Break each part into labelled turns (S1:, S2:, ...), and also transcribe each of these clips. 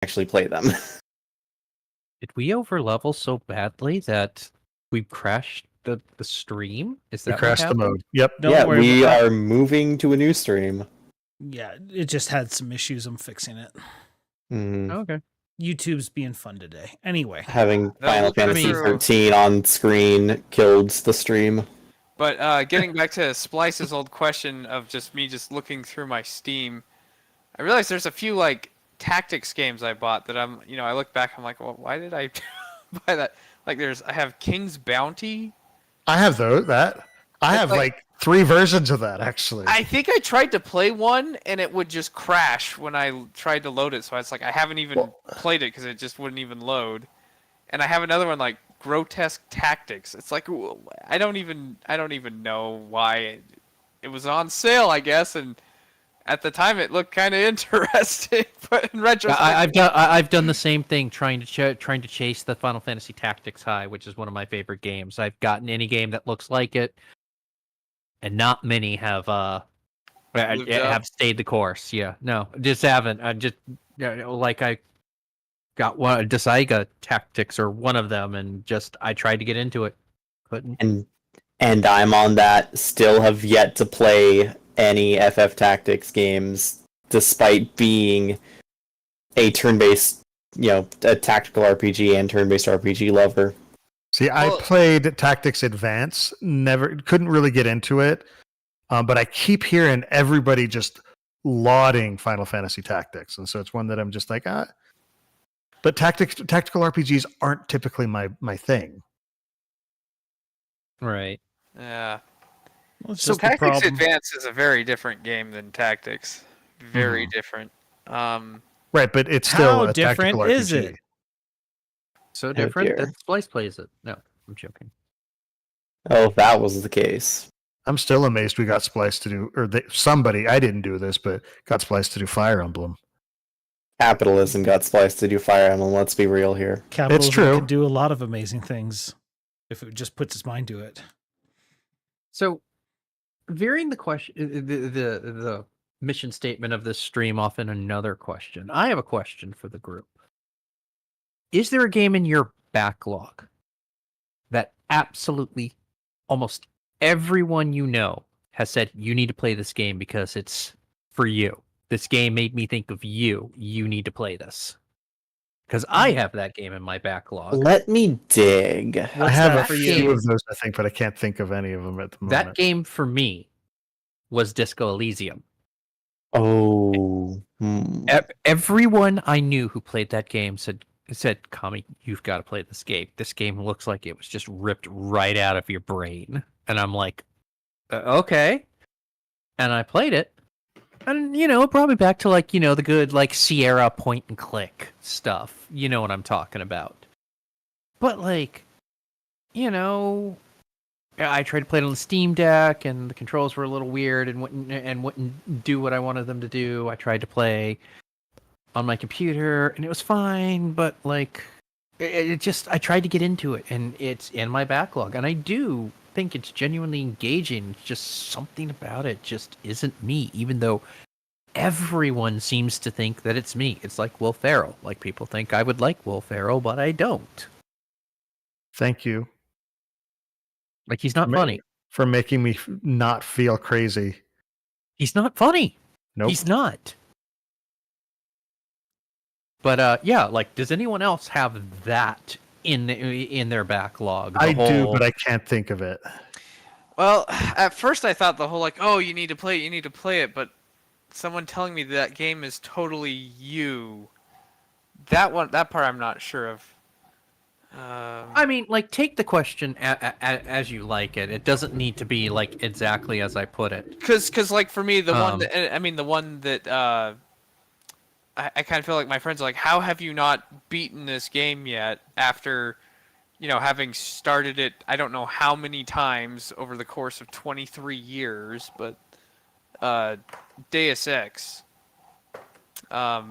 S1: actually play them.
S2: Did we overlevel so badly that we crashed the stream? Is that
S3: We crashed the mode. Yep.
S1: Yeah, we are moving to a new stream.
S4: Yeah, it just had some issues. I'm fixing it.
S2: Okay.
S4: YouTube's being fun today. Anyway.
S1: Having Final Fantasy
S5: through.
S1: 13 on screen killed the stream.
S5: But getting back to Splice's old question of just looking through my Steam, I realized there's a few like tactics games I bought that I look back, I'm like, well, why did I buy that? Like I have King's Bounty.
S3: I have that. I have like 3 versions of that, actually.
S5: I think I tried to play one, and it would just crash when I tried to load it. So it's like I haven't even played it because it just wouldn't even load. And I have another one like Grotesque Tactics. It's like I don't even know why it was on sale, I guess. And at the time, it looked kind of interesting. But in retrospect,
S2: I've done the same thing, trying to chase the Final Fantasy Tactics high, which is one of my favorite games. I've gotten any game that looks like it. And not many have stayed the course. Yeah, no, just haven't. I just like I got one Desaiga Tactics or one of them, and I tried to get into it, couldn't.
S1: And I'm on that. Still have yet to play any FF Tactics games, despite being a turn-based, a tactical RPG and turn-based RPG lover.
S3: See, I played Tactics Advance, couldn't really get into it, but I keep hearing everybody just lauding Final Fantasy Tactics, and so it's one that I'm just like, But tactical RPGs aren't typically my thing.
S2: Right.
S5: Yeah.
S4: Well,
S5: So Tactics Advance is a very different game than Tactics. Very different.
S3: Right, but it's still a tactical RPG.
S4: How different is it?
S2: So different that Splice plays it. No, I'm joking.
S1: Oh, if that was the case.
S3: I'm still amazed we got Splice to do, somebody, I didn't do this, but got Splice to do Fire Emblem.
S1: Capitalism got Splice to do Fire Emblem, let's be real here.
S4: Capitalism
S3: It's true.
S4: could do a lot of amazing things if it just puts its mind to it.
S2: So, veering the question, the mission statement of this stream off in another question. I have a question for the group. Is there a game in your backlog that absolutely almost everyone you know has said you need to play this game because it's for you? This game made me think of you. You need to play this. Because I have that game in my backlog.
S1: Let me dig.
S3: I have a few of those, I think, but I can't think of any of them at the moment.
S2: That game for me was Disco Elysium.
S1: Oh.
S2: Everyone I knew who played that game said, Kami, you've got to play this game. This game looks like it was just ripped right out of your brain. And I'm like, okay. And I played it. And, it brought me back to, the good, Sierra point and click stuff. You know what I'm talking about. But, I tried to play it on the Steam Deck, and the controls were a little weird and wouldn't do what I wanted them to do. I tried to play on my computer, and it was fine, but, I tried to get into it, and it's in my backlog. And I do think it's genuinely engaging. Just something about it just isn't me, even though everyone seems to think that it's me. It's like Will Ferrell. Like, people think I would like Will Ferrell, but I don't.
S3: Thank you.
S2: Like, he's not funny.
S3: For making me not feel crazy.
S2: He's not funny.
S3: Nope.
S2: He's not. But, does anyone else have that in their backlog?
S3: I do, but I can't think of it.
S5: Well, at first I thought the whole you need to play it, but someone telling me that game is totally you. That part I'm not sure of.
S2: I mean, take the question as you like it. It doesn't need to be exactly as I put it.
S5: Because for me, the one that I kind of feel like my friends are like, how have you not beaten this game yet after, having started it, I don't know how many times over the course of 23 years, but Deus Ex. I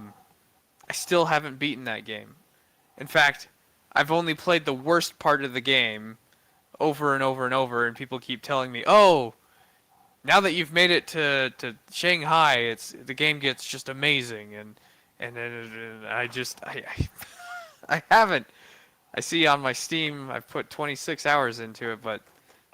S5: still haven't beaten that game. In fact, I've only played the worst part of the game over and over and over, and people keep telling me, oh, now that you've made it to Shanghai, the game gets just amazing, and and then I haven't. I see on my Steam I've put 26 hours into it, but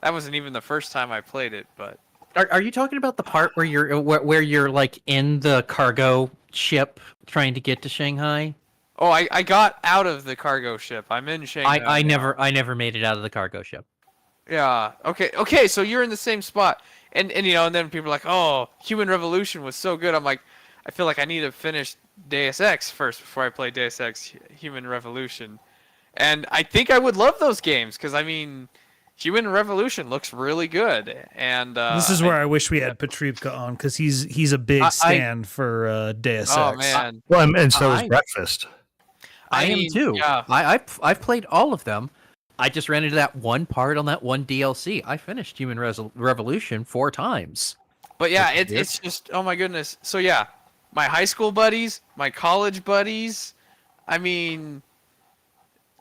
S5: that wasn't even the first time I played it. But
S2: Are you talking about the part where you're like in the cargo ship trying to get to Shanghai?
S5: oh, I got out of the cargo ship. I'm in Shanghai.
S2: I
S5: now.
S2: never made it out of the cargo ship.
S5: Yeah. Okay. So you're in the same spot, and and then people are like, oh, Human Revolution was so good. I'm like, I feel like I need to finish Deus Ex first before I play Deus Ex Human Revolution, and I think I would love those games because I mean, Human Revolution looks really good, and
S4: This is where I wish we had Patrivka on because he's a big stand for Deus
S5: oh
S4: Ex.
S5: man,
S3: Well, and so is
S2: I-
S3: Breakfast.
S2: I am
S5: mean,
S2: too.
S5: Yeah.
S2: I've played all of them. I just ran into that one part on that one DLC. I finished Human Revolution 4 times.
S5: But yeah,
S2: Which is weird.
S5: it's just oh my goodness. So yeah, my high school buddies, my college buddies, I mean,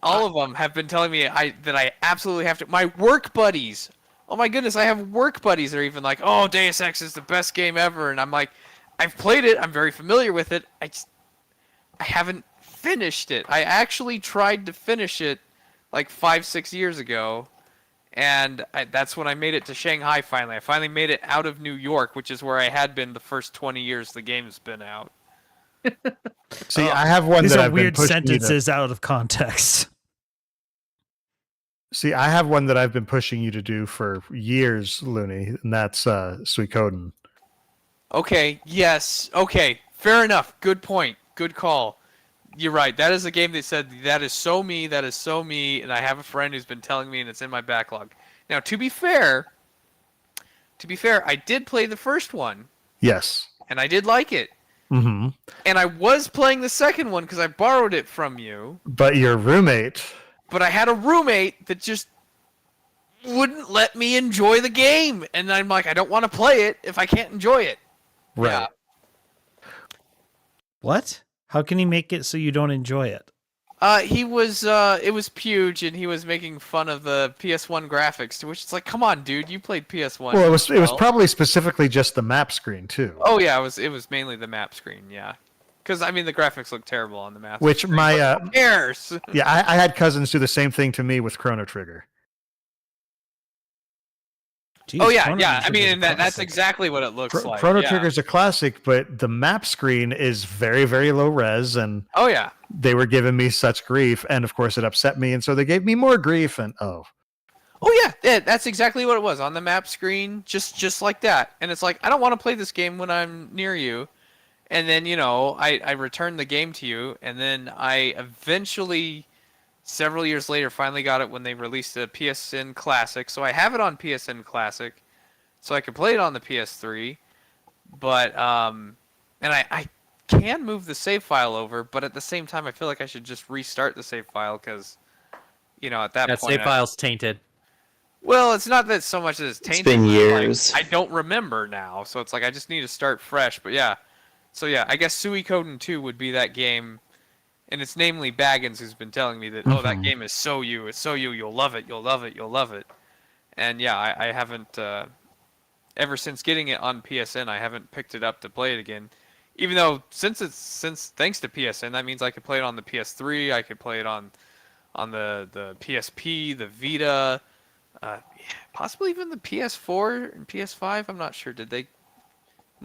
S5: all of them have been telling me that I absolutely have to. My work buddies, oh my goodness, I have work buddies that are even like, oh, Deus Ex is the best game ever, and I'm like, I've played it, I'm very familiar with it, I haven't finished it. I actually tried to finish it like 5-6 years ago. And that's when I made it to Shanghai finally. I finally made it out of New York, which is where I had been the first 20 years the game's been out.
S3: See, I have one
S4: These
S3: that
S4: are
S3: I've
S4: weird
S3: been pushing you to,
S4: sentences out of context.
S3: see, I have one that I've been pushing you to do for years, Looney, and that's Suikoden.
S5: Okay, yes. Okay, fair enough. Good point. Good call. You're right. That is a game that said, that is so me, and I have a friend who's been telling me, and it's in my backlog. Now, to be fair, I did play the first one,
S3: Yes.
S5: and I did like it.
S3: Mm-hmm.
S5: And I was playing the second one because I borrowed it from you.
S3: But your roommate,
S5: But I had a roommate that just wouldn't let me enjoy the game. And I'm like, I don't want to play it if I can't enjoy it.
S3: right?
S4: What? How can he make it so you don't enjoy it?
S5: It was Puge, and he was making fun of the PS1 graphics, to which it's like, come on, dude, you played PS1.
S3: Well, it was probably specifically just the map screen too.
S5: Oh yeah, it was mainly the map screen, yeah. Because I mean, the graphics look terrible on the map.
S3: Which
S5: screen,
S3: my
S5: but who cares?
S3: yeah, I had cousins do the same thing to me with Chrono Trigger.
S4: Jeez,
S5: Oh yeah,
S4: Chrono
S5: yeah. I
S4: Trigger's
S5: mean,
S4: a
S5: and that's
S4: classic.
S5: exactly what it looks like.
S3: Chrono
S5: yeah.
S3: Trigger's a classic, but the map screen is very, very low res, and
S5: Oh yeah.
S3: they were giving me such grief, and of course it upset me, and so they gave me more grief, and
S5: Oh yeah, that's exactly what it was on the map screen, just like that. And it's like, I don't want to play this game when I'm near you. And then I returned the game to you, and then I eventually, several years later, finally got it when they released a PSN Classic. So I have it on PSN Classic, so I can play it on the PS3. But and I can move the save file over, but at the same time, I feel like I should just restart the save file because, at that
S2: That
S5: point,
S2: save file's tainted.
S5: well, it's not that so much that it's tainted.
S1: been
S5: but, like,
S1: years.
S5: I don't remember now, so it's like I just need to start fresh. But yeah, so yeah, I guess Suikoden 2 would be that game, and it's namely Baggins who's been telling me that that game is so you, it's so you, you'll love it, you'll love it, you'll love it. And yeah, I haven't ever since getting it on PSN, I haven't picked it up to play it again. Even though since thanks to PSN, that means I could play it on the PS3, I could play it on the PSP, the Vita. Possibly even the PS4 and PS5. I'm not sure. I'm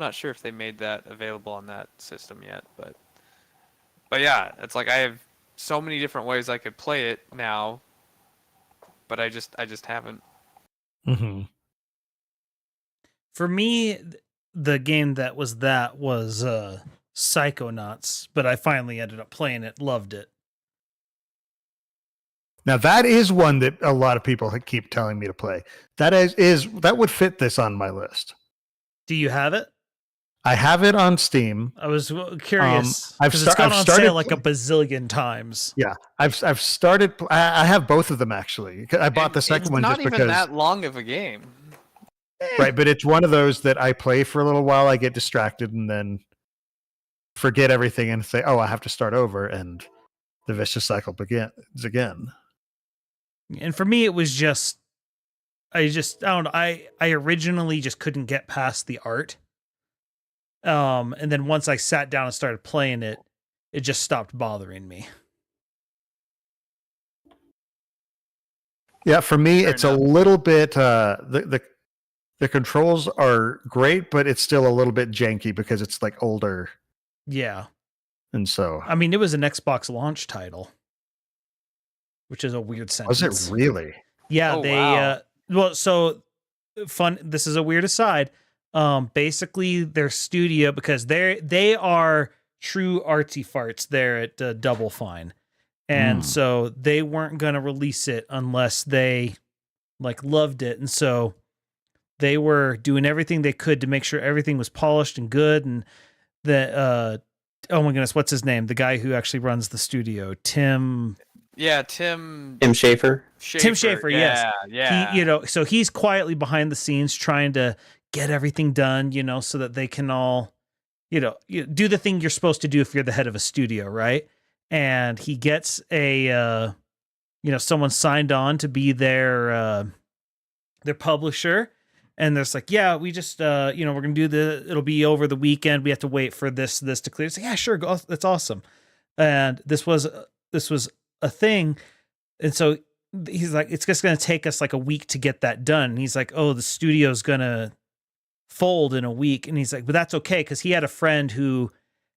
S5: not sure if they made that available on that system yet. But yeah, it's like I have so many different ways I could play it now, but I just haven't.
S3: mm-hmm.
S4: For me, the game that was Psychonauts, but I finally ended up playing it, loved it.
S3: Now that is one that a lot of people keep telling me to play. That that would fit this on my list.
S4: Do you have it?
S3: I have it on Steam.
S4: I was curious.
S3: I've
S4: 'cause it's gone
S3: I've
S4: on
S3: started
S4: sale like a bazillion times.
S3: Yeah, I've started. I have both of them actually. I bought the second one
S5: It's
S3: just
S5: not even
S3: because.
S5: that long of a game.
S3: Right, but it's one of those that I play for a little while, I get distracted, and then forget everything and say, "Oh, I have to start over," and the vicious cycle begins again.
S4: And for me, it was just, I don't know. I originally just couldn't get past the art. And then once I sat down and started playing it, it just stopped bothering me.
S3: Yeah, for me,
S5: Fair
S3: it's
S5: enough.
S3: a little bit the controls are great, but it's still a little bit janky because it's like older,
S4: Yeah.
S3: and so
S4: I mean, it was an Xbox launch title, which is a weird
S3: was
S4: sentence.
S3: it really?
S4: Yeah,
S5: Oh,
S4: they
S5: wow.
S4: well, so fun. This is a weird aside. Basically, their studio, because they are true artsy farts there at Double Fine, and
S3: Mm.
S4: so they weren't gonna release it unless they like loved it, and so they were doing everything they could to make sure everything was polished and good, and the oh my goodness, what's his name? The guy who actually runs the studio, Tim
S5: Yeah, Tim
S1: Schafer.
S4: Tim Schafer, yes.
S5: Yeah.
S4: He, so he's quietly behind the scenes trying to get everything done, so that they can all, do the thing you're supposed to do if you're the head of a studio, right? And he gets someone signed on to be their publisher. And there's like, yeah, we just, we're going to do it'll be over the weekend. We have to wait for this to clear. It's like, yeah, sure. Go, that's awesome. And this was a thing. And so he's like, it's just going to take us like a week to get that done. And he's like, oh, the studio's going to fold in a week. And he's like, but that's okay. Cause he had a friend who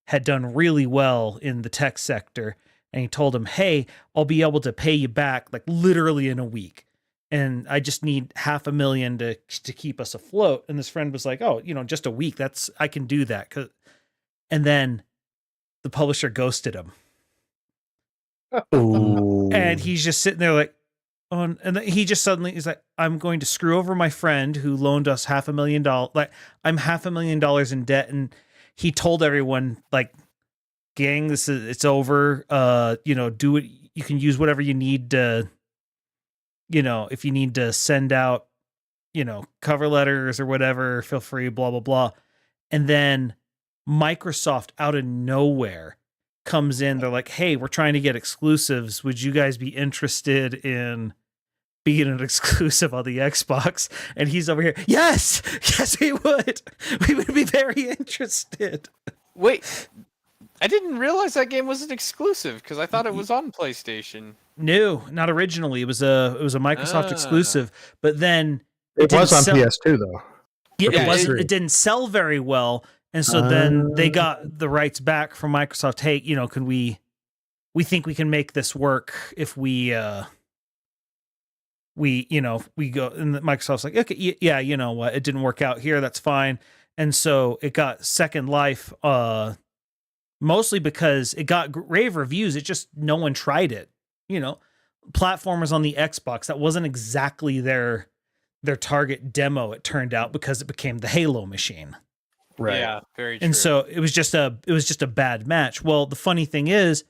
S4: had done really well in the tech sector. And he told him, hey, I'll be able to pay you back like literally in a week. And I just need $500,000 to keep us afloat. And this friend was like, oh, just a week. I can do that. And then the publisher ghosted him.
S1: Ooh.
S4: And he's just sitting there like, oh, and then he just suddenly is like, I'm going to screw over my friend who loaned us $500,000. Like, I'm $500,000 in debt. And he told everyone, like, gang, it's over. Do it. You can use whatever you need to, if you need to send out, cover letters or whatever, feel free, blah, blah, blah. And then Microsoft out of nowhere comes in. They're like, hey, we're trying to get exclusives. Would you guys be interested in being an exclusive on the Xbox? And he's over here. Yes, we would. We would be very interested.
S5: Wait, I didn't realize that game was an exclusive because I thought it was on PlayStation.
S4: No, not originally. It was a Microsoft exclusive, but then
S3: It was on
S4: sell-
S3: PS2 though.
S4: Yeah,
S3: PS3.
S4: it didn't sell very well, and so then they got the rights back from Microsoft. Hey, can we think we can make this work if we go, and Microsoft's like, okay, yeah, you know what, it didn't work out here, that's fine. And so it got second life, mostly because it got rave reviews. It just, no one tried it. Platformers on the Xbox, that wasn't exactly their target demo, it turned out, because it became the Halo machine.
S3: Right.
S5: Yeah, very true.
S4: And so it was just a bad match. Well, the funny thing is,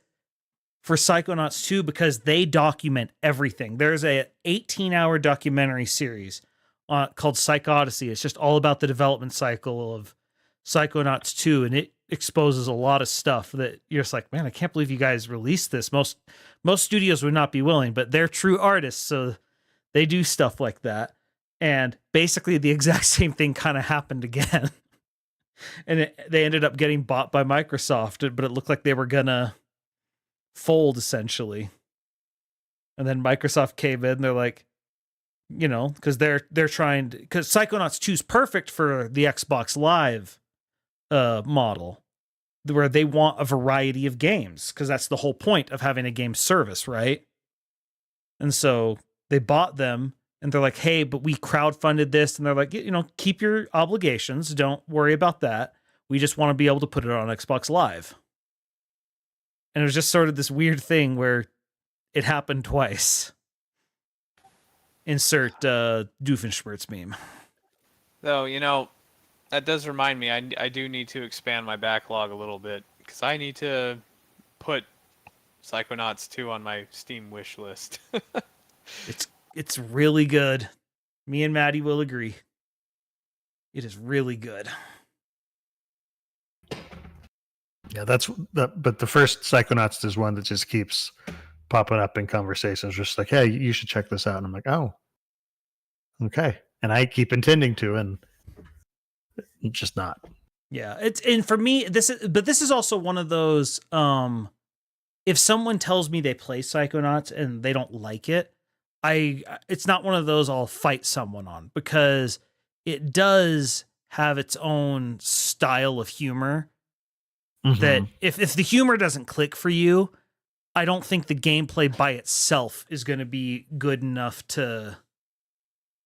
S4: for Psychonauts 2, because they document everything. There's a 18-hour documentary series called Psych Odyssey. It's just all about the development cycle of Psychonauts 2, and it exposes a lot of stuff that you're just like, man, I can't believe you guys released this. Most studios would not be willing, but they're true artists, so they do stuff like that. And basically the exact same thing kind of happened again. And they ended up getting bought by Microsoft, but it looked like they were gonna fold essentially. And then Microsoft came in, they're like, because they're trying to, because Psychonauts 2 is perfect for the Xbox Live model, where they want a variety of games, because that's the whole point of having a game service, right? And so they bought them, and they're like, hey, but we crowdfunded this. And they're like, keep your obligations. Don't worry about that. We just want to be able to put it on Xbox Live. And it was just sort of this weird thing where it happened twice. Insert Doofenshmirtz meme.
S5: Though, that does remind me, I do need to expand my backlog a little bit, because I need to put Psychonauts 2 on my Steam wish list.
S4: It's really good. Me and Maddie will agree. It is really good.
S3: Yeah, but the first Psychonauts is one that just keeps popping up in conversations, just like, hey, you should check this out. And I'm like, oh, okay. And I keep intending to, and just not.
S4: Yeah, and for me this is also one of those if someone tells me they play Psychonauts and they don't like it, it's not one of those I'll fight someone on, because it does have its own style of humor that if the humor doesn't click for you, I don't think the gameplay by itself is going to be good enough to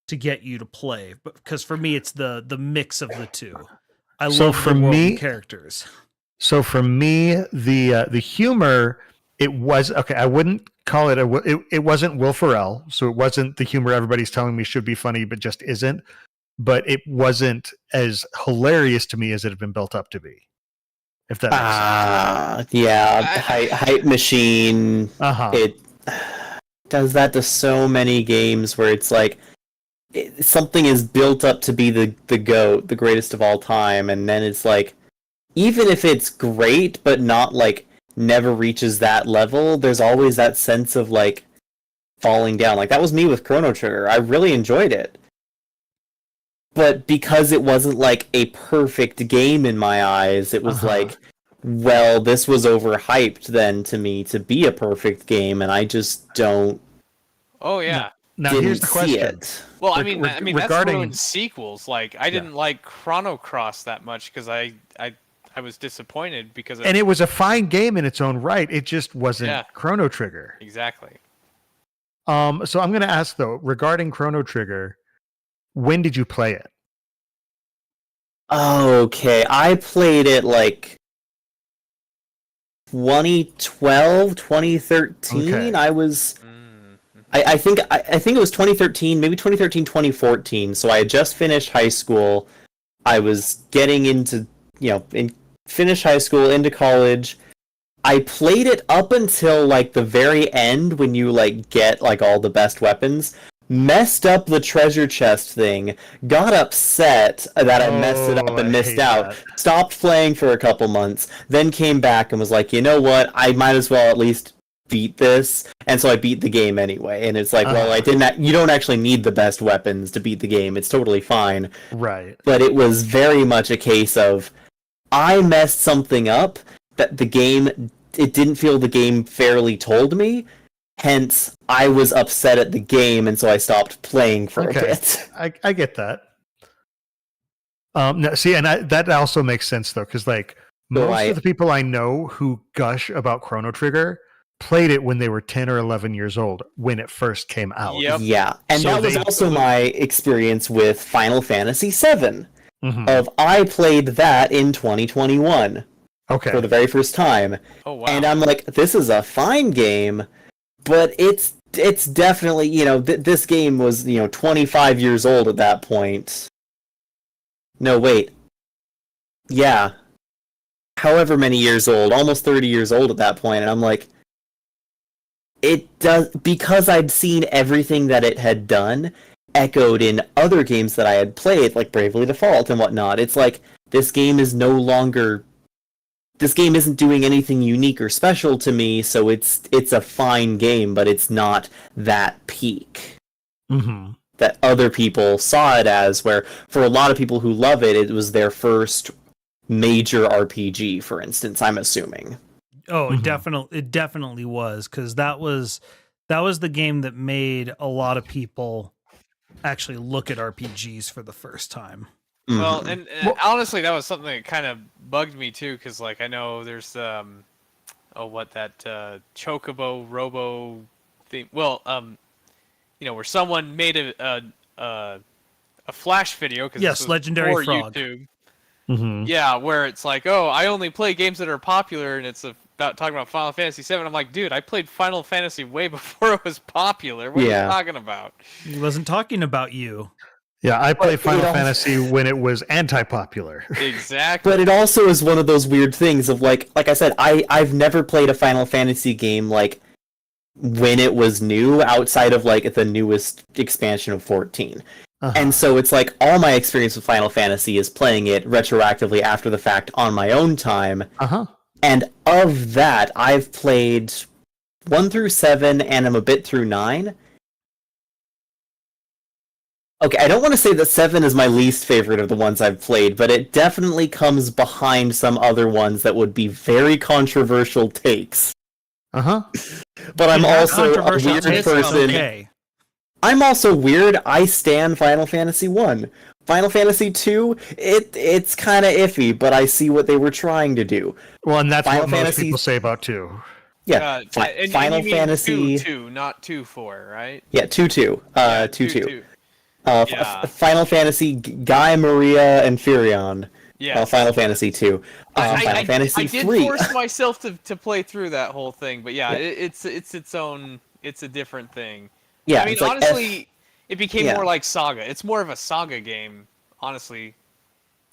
S4: get you to play. But because for me, it's the mix of the two. I love the world and characters.
S3: So for me, the humor, it was okay. I wouldn't call it it wasn't Will Ferrell, so it wasn't the humor everybody's telling me should be funny, but just isn't. But it wasn't as hilarious to me as it had been built up to be. If that makes sense.
S1: Yeah, hype machine. It does that to so many games where it's like something is built up to be the GOAT, the greatest of all time, and then it's like, even if it's great but not like never reaches that level, there's always that sense of like falling down. Like that was me with Chrono Trigger. I really enjoyed it, but because it wasn't like a perfect game in my eyes, it was like, well, this was overhyped then to me to be a perfect game, and I just don't.
S5: Oh yeah.
S3: Now here's the question.
S5: Well, I mean, that's ruined sequels. Like, I didn't like Chrono Cross that much because I was disappointed because
S3: and it was a fine game in its own right. It just wasn't Chrono Trigger.
S5: Exactly.
S3: So I'm going to ask though, regarding Chrono Trigger, when did you play it?
S1: Okay, I played it like 2012, 2013.
S3: Okay.
S1: I was. I think it was 2013, maybe 2013, 2014. So I had just finished high school. I was getting into, finish high school, into college. I played it up until like the very end when you like get like all the best weapons. Messed up the treasure chest thing. Got upset that I messed it up and missed out. Stopped playing for a couple months. Then came back and was like, you know what? I might as well at least beat this, and so I beat the game anyway. And it's like, well, I didn't. You don't actually need the best weapons to beat the game. It's totally fine.
S3: Right.
S1: But it was very much a case of I messed something up that the game. It didn't feel the game fairly told me. Hence, I was upset at the game, and so I stopped playing for a bit.
S3: I get that. No, see, and that also makes sense though, because like most of the people I know who gush about Chrono Trigger played it when they were 10 or 11 years old when it first came out.
S5: Yep.
S1: Yeah, and so that was also my experience with Final Fantasy VII. Of I played that in 2021 for the very first time.
S5: Oh wow!
S1: And I'm like, this is a fine game, but it's definitely, this game was 25 years old at that point. No, wait. Yeah. However many years old, almost 30 years old at that point, and I'm like, it does, because I'd seen everything that it had done echoed in other games that I had played, like Bravely Default and whatnot. It's like, this game isn't doing anything unique or special to me, so it's a fine game, but it's not that peak that other people saw it as, where for a lot of people who love it, it was their first major RPG, for instance, I'm assuming.
S4: Oh, it definitely was, because that was the game that made a lot of people actually look at RPGs for the first time.
S5: Well, and honestly, that was something that kind of bugged me too, because like I know there's Chocobo Robo thing. Well, where someone made a Flash video, because
S4: Legendary Frog.
S5: YouTube. Yeah, where it's like, oh, I only play games that are popular, and it's about talking about Final Fantasy VII. I'm like, dude, I played Final Fantasy way before it was popular. What are you talking about?
S4: He wasn't talking about you.
S3: Yeah, I played Final Fantasy when it was anti-popular.
S5: Exactly.
S1: But it also is one of those weird things of like I said, I've never played a Final Fantasy game like when it was new, outside of like the newest expansion of 14. And so it's like all my experience with Final Fantasy is playing it retroactively after the fact on my own time. And of that, I've played 1 through 7, and I'm a bit through 9. Okay, I don't want to say that 7 is my least favorite of the ones I've played, but it definitely comes behind some other ones that would be very controversial takes.
S3: Uh-huh.
S1: But I'm
S4: have
S1: also a
S4: controversial
S1: weird
S4: takes,
S1: person.
S4: okay.
S1: I'm also weird. I stand Final Fantasy 1. Final Fantasy 2, it's kind of iffy, but I see what they were trying to do.
S3: Well, and that's
S1: Final
S3: what most
S1: Fantasy-
S3: people say about 2.
S1: Yeah,
S5: And
S1: Final
S5: you mean
S1: Fantasy...
S5: 2, not 2-4, right?
S1: Yeah, 2-2.
S5: Yeah,
S1: 2-2.
S5: 2-2. Yeah.
S1: Final Fantasy Guy, Maria, and Furion.
S5: Yes.
S1: Final Fantasy 2. Final Fantasy
S5: I did
S1: 3.
S5: force myself to play through that whole thing, but yeah, it's its own, it's a different thing.
S1: Yeah,
S5: I mean,
S1: it's like
S5: honestly, it became
S1: yeah.
S5: more like Saga. It's more of a Saga game, honestly.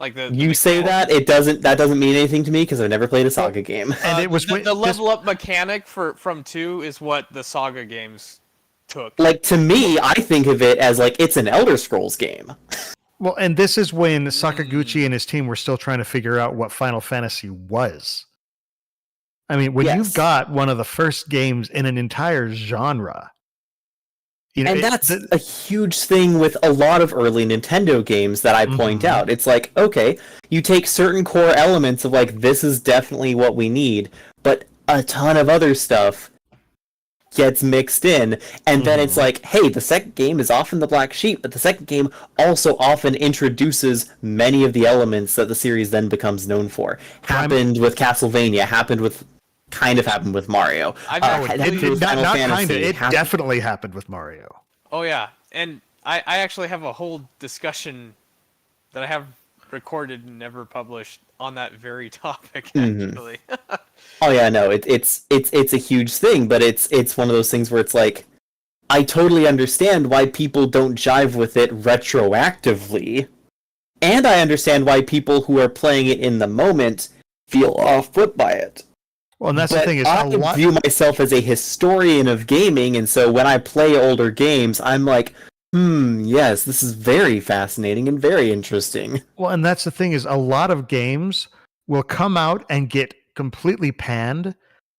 S5: Like the
S1: You say that, that doesn't mean anything to me because I've never played a Saga game.
S3: And it was
S5: the level up mechanic from 2 is what the Saga games took.
S1: Like, to me, I think of it as like it's an Elder Scrolls game.
S3: Well, and this is when Sakaguchi and his team were still trying to figure out what Final Fantasy was. I mean, when
S1: Yes.
S3: you've got one of the first games in an entire genre, you know,
S1: And that's a huge thing with a lot of early Nintendo games that I point out. It's like, okay, you take certain core elements of like, this is definitely what we need, but a ton of other stuff gets mixed in, and then it's like, hey, the second game is often the black sheep, but the second game also often introduces many of the elements that the series then becomes known for. Happened with Castlevania, happened with Mario.
S3: it definitely happened with Mario.
S5: Oh yeah, and I actually have a whole discussion that I have recorded and never published on that very topic. Actually,
S1: Oh yeah, no, it's a huge thing, but it's one of those things where it's like, I totally understand why people don't jive with it retroactively, and I understand why people who are playing it in the moment feel off-put by it.
S3: Well, and that's
S1: But
S3: the thing is,
S1: I view myself as a historian of gaming, and so when I play older games, I'm like, yes, this is very fascinating and very interesting.
S3: well, and that's the thing is, a lot of games will come out and get completely panned,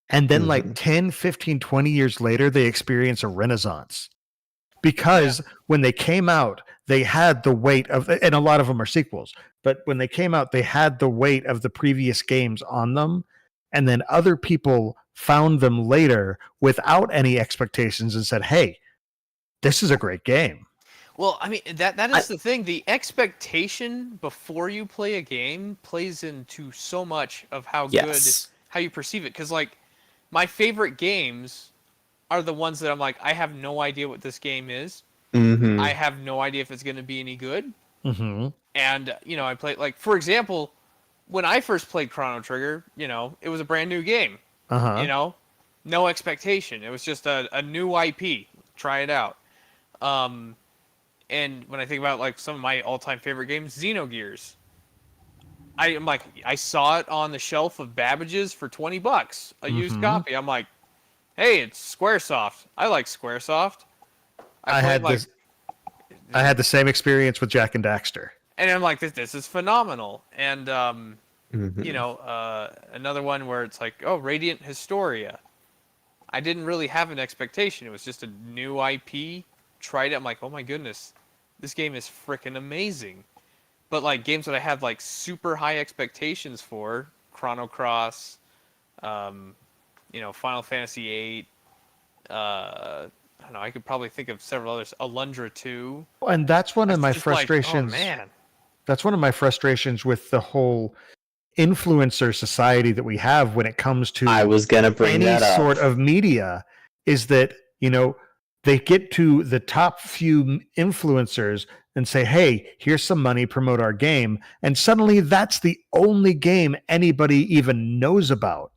S3: and then like 10, 15, 20 years later, they experience a renaissance. Because when they came out, they had the weight of, and a lot of them are sequels, but when they came out, they had the weight of the previous games on them. And then other people found them later without any expectations and said, hey, this is a great game.
S5: well, I mean that is the thing. The expectation before you play a game plays into so much of how good how you perceive it. Because like my favorite games are the ones that I'm like, I have no idea what this game is. I have no idea if it's going to be any good. And you know, I play, like, for example, when I first played Chrono Trigger, you know, it was a brand new game. You know, no expectation. It was just a new IP. Try it out. And when I think about like some of my all-time favorite games, Xenogears. I'm like, I saw it on the shelf of Babbage's for $20, a used copy. I'm like, hey, it's SquareSoft. I like SquareSoft.
S3: I had the same experience with Jack and Daxter.
S5: And I'm like, this is phenomenal. And you know, another one where it's like, oh, Radiant Historia. I didn't really have an expectation. It was just a new IP. Tried it. I'm like, oh my goodness, this game is freaking amazing. But like games that I have like super high expectations for, Chrono Cross, you know, Final Fantasy VIII. I don't know. I could probably think of several others. Alundra 2.
S3: And that's one of my frustrations.
S5: Like, oh man.
S3: That's one of my frustrations with the whole influencer society that we have when it comes to
S1: I was gonna bring
S3: any
S1: that up.
S3: sort of media, is that, you know, they get to the top few influencers and say, hey, here's some money, promote our game. And suddenly that's the only game anybody even knows about.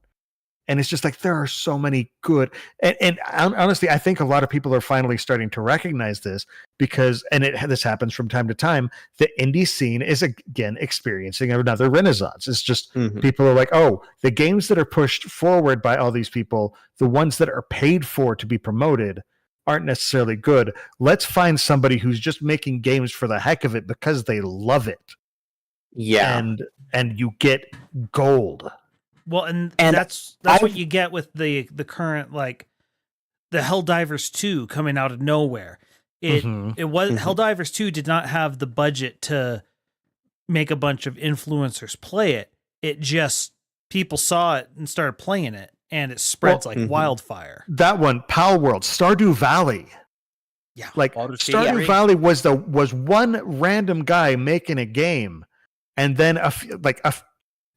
S3: And it's just like, there are so many good. And honestly, I think a lot of people are finally starting to recognize this because, and this happens from time to time, the indie scene is again experiencing another renaissance. It's just people are like, oh, the games that are pushed forward by all these people, the ones that are paid for to be promoted, aren't necessarily good. Let's find somebody who's just making games for the heck of it because they love it.
S1: Yeah.
S3: And you get gold.
S4: Well, and that's what you get with the current, like, the Helldivers 2 coming out of nowhere. It
S3: Mhm.
S4: it was
S1: Mhm.
S4: Helldivers 2 did not have the budget to make a bunch of influencers play it. It just people saw it and started playing it, and it spreads
S3: Well,
S4: like
S1: Mhm.
S4: wildfire.
S3: that one, Pal World, Stardew Valley.
S4: Yeah.
S3: Like
S2: Baldur's Gate
S3: Stardew
S2: 3.
S3: Valley was one random guy making a game, and then
S1: Vampire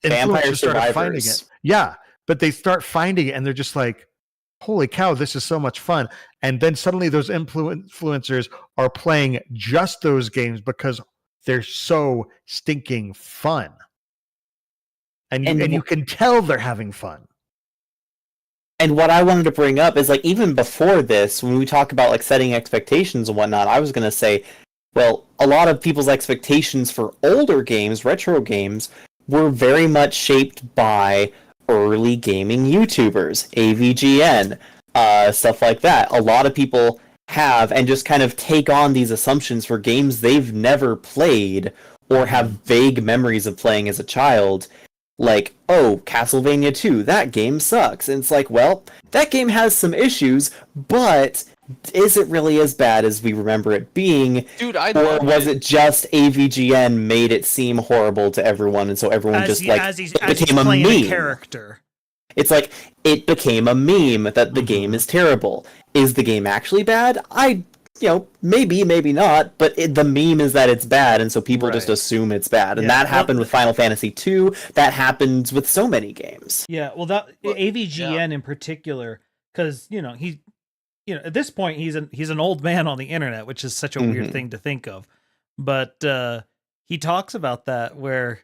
S3: influencers started finding it.
S1: Survivors.
S3: Yeah, but they start finding it, and they're just like, "Holy cow, this is so much fun!" And then suddenly, those influencers are playing just those games because they're so stinking fun, and you can tell they're having fun.
S1: And what I wanted to bring up is like even before this, when we talk about like setting expectations and whatnot, I was gonna say, well, a lot of people's expectations for older games, retro games, were very much shaped by early gaming YouTubers, AVGN, stuff like that. A lot of people have and just kind of take on these assumptions for games they've never played or have vague memories of playing as a child. Like, oh, Castlevania 2, that game sucks. And it's like, well, that game has some issues, but is it really as bad as we remember it being?
S5: Dude, I
S1: Or
S5: love
S1: was it just AVGN made it seem horrible to everyone, and so everyone
S4: As
S1: just like
S4: as he's
S1: it became a
S4: playing a
S1: meme?
S4: character.
S1: It's like it became a meme that the game is terrible. Is the game actually bad? Maybe, maybe not, but the meme is that it's bad, and so people just
S2: Right.
S1: assume it's bad. And
S4: Yeah,
S1: that
S4: well,
S1: happened with Final Fantasy 2. That happens with so many games.
S4: Yeah, well, that AVGN in particular, because at this point he's an old man on the internet, which is such a weird
S1: Mhm.
S4: thing to think of. But he talks about that where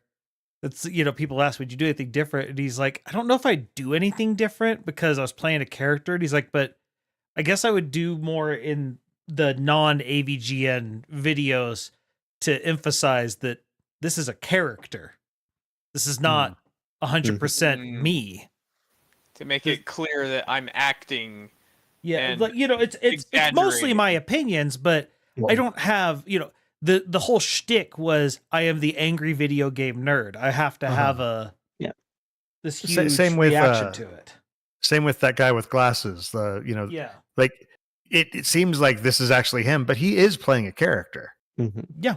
S4: it's people ask, "Would you do anything different?" And he's like, "I don't know if I'd do anything different because I was playing a character." And he's like, "But I guess I would do more in the non-AVGN videos to emphasize that this is a character. This is not 100%
S5: Mhm.
S4: me."
S5: to make it clear that I'm acting.
S4: Yeah,
S5: And
S4: like it's mostly
S5: exaggerating.
S4: my opinions, but I don't have the whole shtick was I am the angry video game nerd. I have to have
S1: Yeah.
S4: this
S3: Sa-
S4: huge
S3: same with,
S4: reaction to it.
S3: Same with that guy with glasses.
S4: Yeah,
S3: Like it seems like this is actually him, but he is playing a character.
S1: Mhm.
S4: yeah,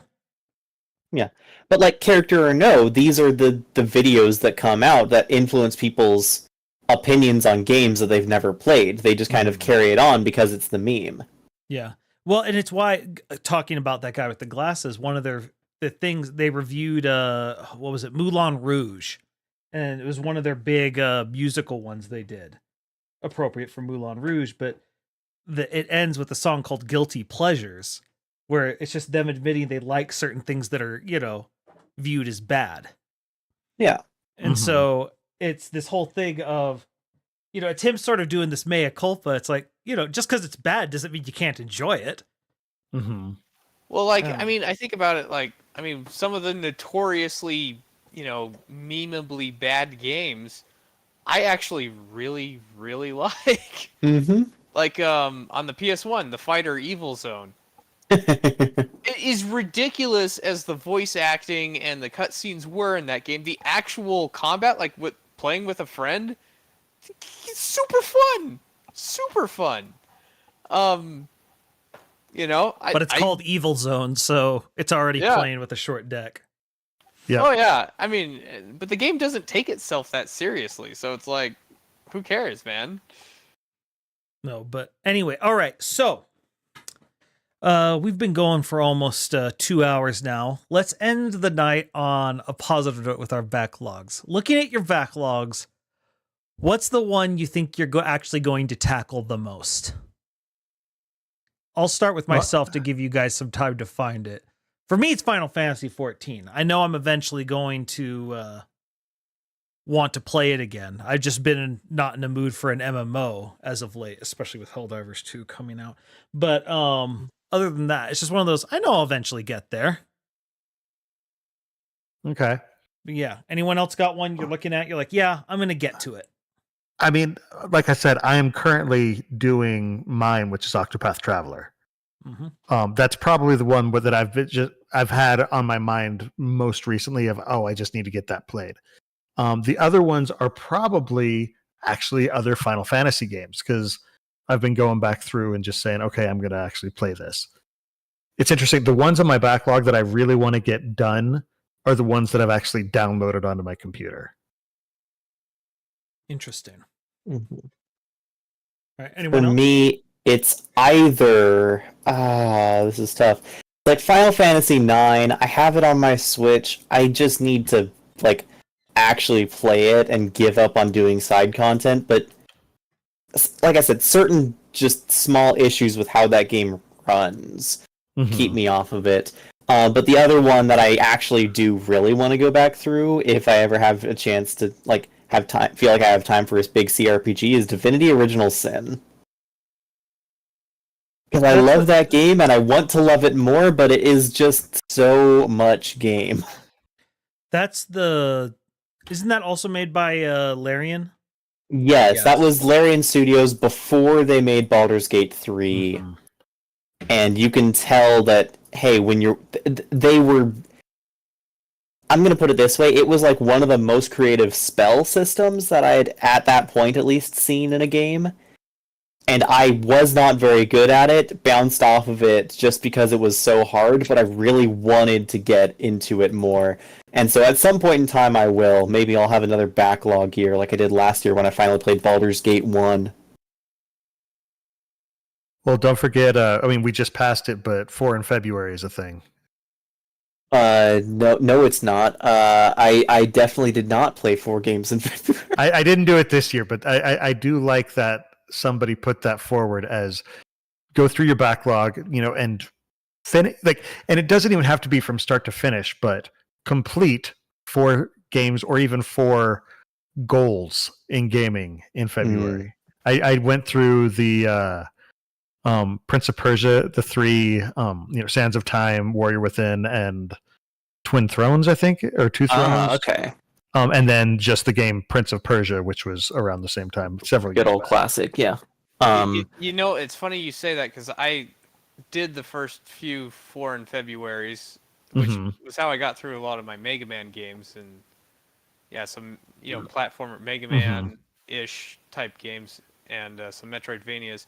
S1: Yeah. But like character or no, these are the videos that come out that influence people's opinions on games that they've never played. They just kind of carry it on because it's the meme.
S4: yeah. Well, and it's why talking about that guy with the glasses, one of the things they reviewed, what was it, Moulin Rouge, and it was one of their big musical ones they did, appropriate for Moulin Rouge, but it ends with a song called Guilty Pleasures, where it's just them admitting they like certain things that are, viewed as bad.
S1: Yeah.
S4: And
S3: Mhm.
S4: so it's this whole thing of, Tim sort of doing this mea culpa. It's like, just because it's bad doesn't mean you can't enjoy it.
S3: Mm-hmm.
S5: Well, like,
S4: Yeah.
S5: I mean, I think about it like, I mean, some of the notoriously, memeably bad games, I actually really, really like.
S1: Mm-hmm.
S5: Like, on the PS1, the Fighter Evil Zone. It is ridiculous as the voice acting and the cutscenes were in that game. The actual combat, like with playing with a friend, it's super fun. Super fun.
S4: But it's called Evil Zone, so it's already playing with a short deck.
S3: Yeah.
S5: Oh yeah, I mean, but the game doesn't take itself that seriously, so it's like, who cares, man?
S4: No, but anyway, all right. So, we've been going for almost 2 hours now. Let's end the night on a positive note with our backlogs. Looking at your backlogs, what's the one you think you're actually going to tackle the most? I'll start with myself to give you guys some time to find it. For me, it's Final Fantasy 14. I know I'm eventually going to want to play it again. I've just been not in the mood for an MMO as of late, especially with Helldivers 2 coming out. But other than that, it's just one of those, I know I'll eventually get there.
S3: Okay.
S4: But yeah, anyone else got one you're looking at? You're like, yeah, I'm going to get to it.
S3: I mean, like I said, I am currently doing mine, which is Octopath Traveler.
S4: Mm-hmm.
S3: That's probably the one that I've had on my mind most recently of, I just need to get that played. The other ones are probably actually other Final Fantasy games because I've been going back through and just saying, okay, I'm going to actually play this. it's interesting. The ones on my backlog that I really want to get done are the ones that I've actually downloaded onto my computer.
S4: Interesting.
S1: Mhm.
S4: All right.
S1: For
S4: Anyone else?
S1: me, it's either this is tough. Like Final Fantasy 9, I have it on my Switch. I just need to like actually play it and give up on doing side content, but like I said, certain just small issues with how that game runs keep me off of it. But the other one that I actually do really want to go back through, if I ever have a chance to like have time, feel like I have time for this big CRPG, is Divinity: Original Sin. Because I love that game and I want to love it more, but it is just so much game.
S4: Isn't that also made by Larian?
S1: Yes, that was Larian Studios before they made Baldur's Gate 3. And you can tell that, hey, when they were, I'm going to put it this way, it was like one of the most creative spell systems that I had, at that point at least, seen in a game. And I was not very good at it, bounced off of it just because it was so hard, but I really wanted to get into it more. And so at some point in time I will. Maybe I'll have another backlog year like I did last year when I finally played Baldur's Gate 1.
S3: Well, don't forget, I mean, we just passed it, but 4 in February is a thing.
S1: No, it's not. I definitely did not play 4 games in February.
S3: I didn't do it this year, but I do like that somebody put that forward as go through your backlog, and finish. And it doesn't even have to be from start to finish, but complete 4 games or even 4 goals in gaming in February. I went through the Prince of Persia, the 3 Sands of Time, Warrior Within, and Twin Thrones, I think, or Two Thrones.
S1: Okay.
S3: And then just the game Prince of Persia, which was around the same time, several
S1: Good
S3: years
S1: old
S3: back.
S1: classic, yeah.
S5: It's funny you say that because I did the first few 4 in Februaries, which was how I got through a lot of my Mega Man games and some platformer Mega Man-ish type games and some Metroidvanias.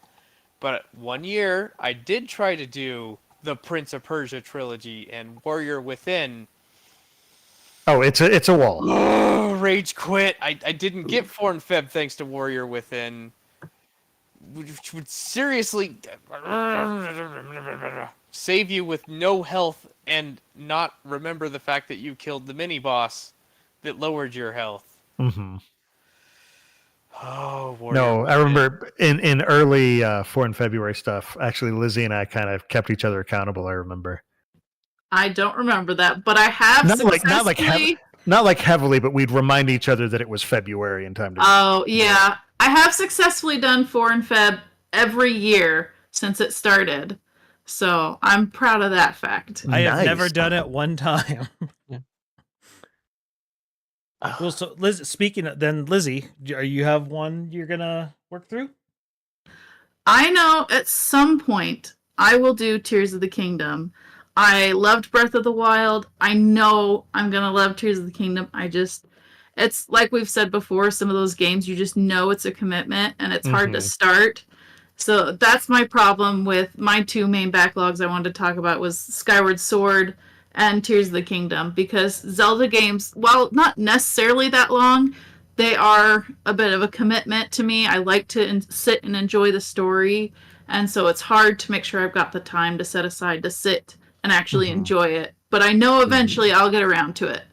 S5: But one year I did try to do the Prince of Persia trilogy and Warrior Within.
S3: Oh, it's a wall.
S5: Rage quit. I didn't get 4 in Feb thanks to Warrior Within, which would seriously save you with no health and not remember the fact that you killed the mini boss that lowered your health. Oh, Warrior
S3: No,
S5: Within.
S3: I remember in early 4 in February stuff, actually Lizzie and I kind of kept each other accountable, I remember.
S6: I don't remember that, but I have
S3: not like heavily, but we'd remind each other that it was February in time to.
S6: Oh, yeah. I have successfully done 4 in Feb every year since it started. So I'm proud of that fact.
S4: I have never done it one time. Well, so speaking of, then Lizzie, you have one you're gonna work through?
S6: I know at some point I will do Tears of the Kingdom. I loved Breath of the Wild. I know I'm gonna love Tears of the Kingdom. It's like we've said before, some of those games you just know it's a commitment and it's hard to start. So that's my problem with my 2 main backlogs I wanted to talk about was Skyward Sword and Tears of the Kingdom, because Zelda games, while not necessarily that long, they are a bit of a commitment to me. I like to sit and enjoy the story, and so it's hard to make sure I've got the time to set aside to sit and actually enjoy it. But I know eventually I'll get around to it.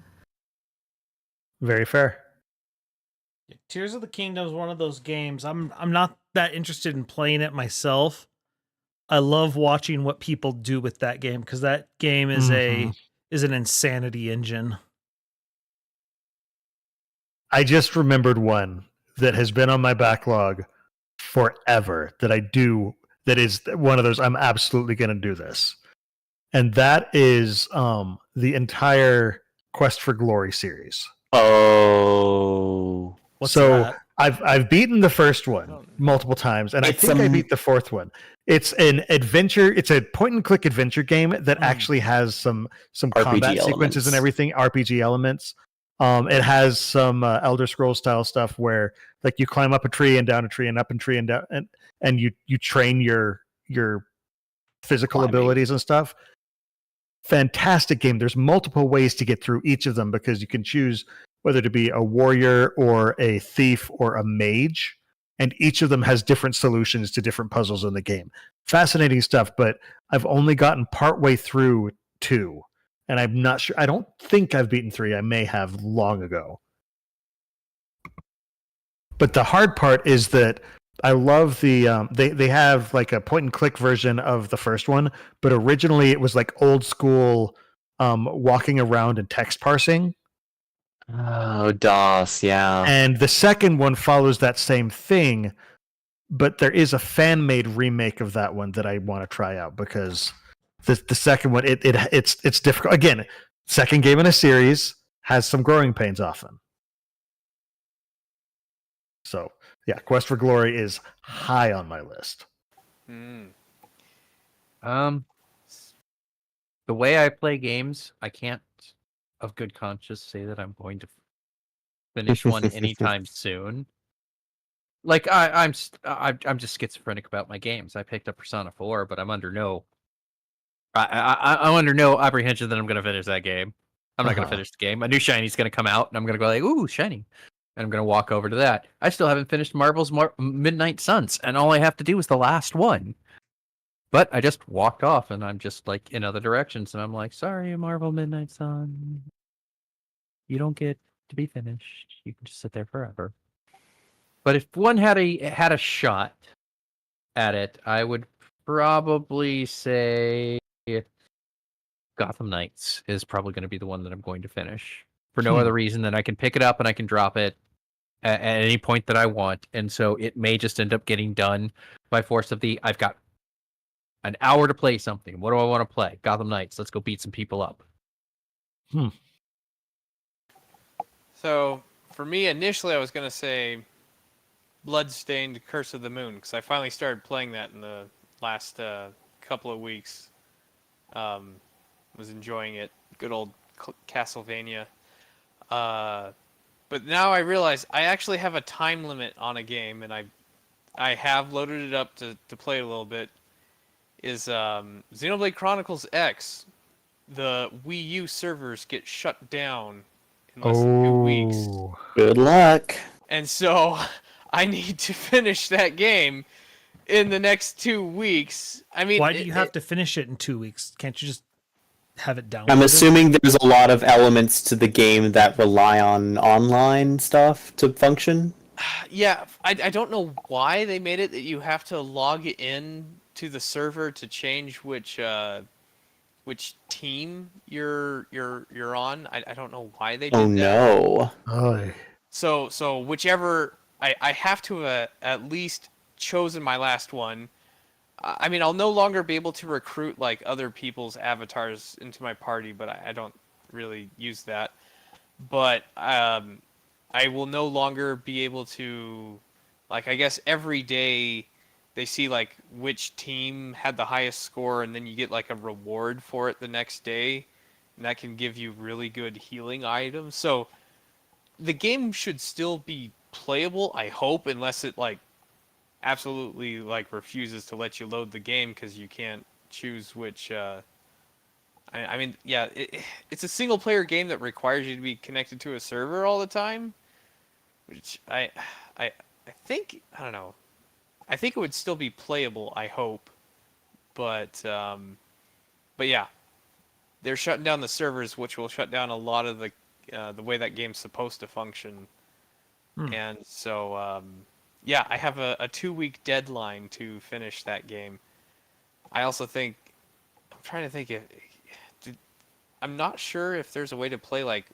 S3: Very fair.
S4: Tears of the Kingdom is one of those games. I'm not that interested in playing it myself. I love watching what people do with that game because that game is an insanity engine.
S3: I just remembered one that has been on my backlog forever that is one of those I'm absolutely going to do this. And that is the entire Quest for Glory series.
S1: Oh.
S4: What's
S3: so
S4: that?
S3: I've beaten the first one multiple times, and I think I beat the 4th one. It's an adventure. It's a point-and-click adventure game that actually has some combat sequences and everything, RPG elements. It has some Elder Scrolls style stuff where like you climb up a tree and down a tree and up a tree and down, and you train your physical
S1: Climbing.
S3: abilities and stuff. Fantastic game. There's multiple ways to get through each of them because you can choose whether to be a warrior or a thief or a mage, and each of them has different solutions to different puzzles in the game. Fascinating stuff, but I've only gotten partway through 2, and I'm not sure. I don't think I've beaten 3. I may have long ago. But the hard part is that I love the they have like a point and click version of the first one, but originally it was like old school walking around and text parsing.
S1: Oh, DOS, yeah.
S3: And the second one follows that same thing, but there is a fan made remake of that one that I want to try out because the second one it's difficult. Again, second game in a series has some growing pains often. So yeah, Quest for Glory is high on my list.
S5: Mm.
S2: The way I play games, I can't, of good conscience, say that I'm going to finish one anytime soon. Like I'm just schizophrenic about my games. I picked up Persona 4, but I'm under no apprehension that I'm going to finish that game. I'm not going to finish the game. A new shiny's going to come out, and I'm going to go like, ooh, shiny. And I'm going to walk over to that. I still haven't finished Marvel's Midnight Suns, and all I have to do is the last one. But I just walked off, and I'm just like in other directions, and I'm like, sorry, Marvel Midnight Sun. You don't get to be finished. You can just sit there forever. But if one had a shot at it, I would probably say Gotham Knights is probably going to be the one that I'm going to finish for no other reason than I can pick it up and I can drop it at any point that I want. And so it may just end up getting done by force of I've got an hour to play something. What do I want to play? Gotham Knights. Let's go beat some people up.
S5: So for me, initially, I was gonna say Bloodstained: Curse of the Moon because I finally started playing that in the last couple of weeks. Was enjoying it. Good old Castlevania. But now I realize I actually have a time limit on a game, and I have loaded it up to play it a little bit. Is Xenoblade Chronicles X? The Wii U servers get shut down in less than 2 weeks.
S1: Good luck.
S5: And so I need to finish that game in the next 2 weeks. I mean,
S4: why do you have to finish it in 2 weeks? Can't you just have it downloaded?
S1: I'm assuming there's a lot of elements to the game that rely on online stuff to function.
S5: Yeah, I don't know why they made it that you have to log in to the server to change which team you're on. I don't know why they did that.
S1: Oh no.
S5: So whichever I have to at least chosen my last one. I mean, I'll no longer be able to recruit like other people's avatars into my party, but I don't really use that. But I will no longer be able to, like, I guess every day they see like which team had the highest score, and then you get like a reward for it the next day, and that can give you really good healing items. So the game should still be playable, I hope, unless it like absolutely like refuses to let you load the game because you can't choose which. I mean, yeah, it's a single player game that requires you to be connected to a server all the time, which I think, I don't know. I think it would still be playable, I hope, but yeah, they're shutting down the servers, which will shut down a lot of the way that game's supposed to function, and so yeah, I have a 2-week deadline to finish that game. I also think I'm trying to think I'm not sure if there's a way to play like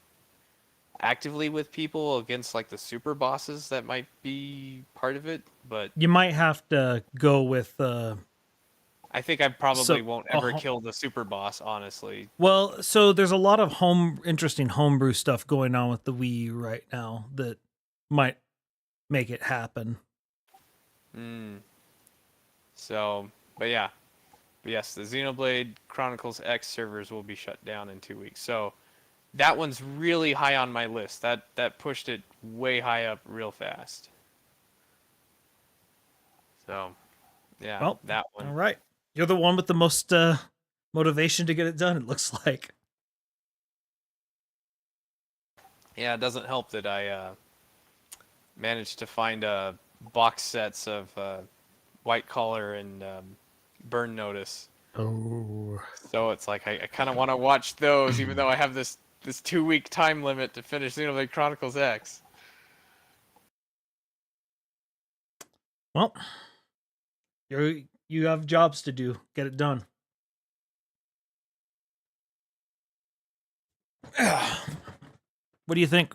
S5: actively with people against like the super bosses. That might be part of it, but
S4: You might have to go with
S5: I think I probably won't ever kill the super boss, honestly.
S4: well, so there's a lot of interesting homebrew stuff going on with the Wii U right now that might make it happen.
S5: So, but yeah. But yes, the Xenoblade Chronicles X servers will be shut down in 2 weeks. So that one's really high on my list. That pushed it way high up real fast. So, yeah,
S4: Well,
S5: that one.
S4: All right. You're the one with the most motivation to get it done, it looks like.
S5: Yeah, it doesn't help that I managed to find box sets of White Collar and Burn Notice.
S3: Oh,
S5: So it's like I kind of want to watch those, even though I have this 2-week time limit to finish Xenoblade Chronicles X.
S4: Well, you have jobs to do. Get it done. What do you think?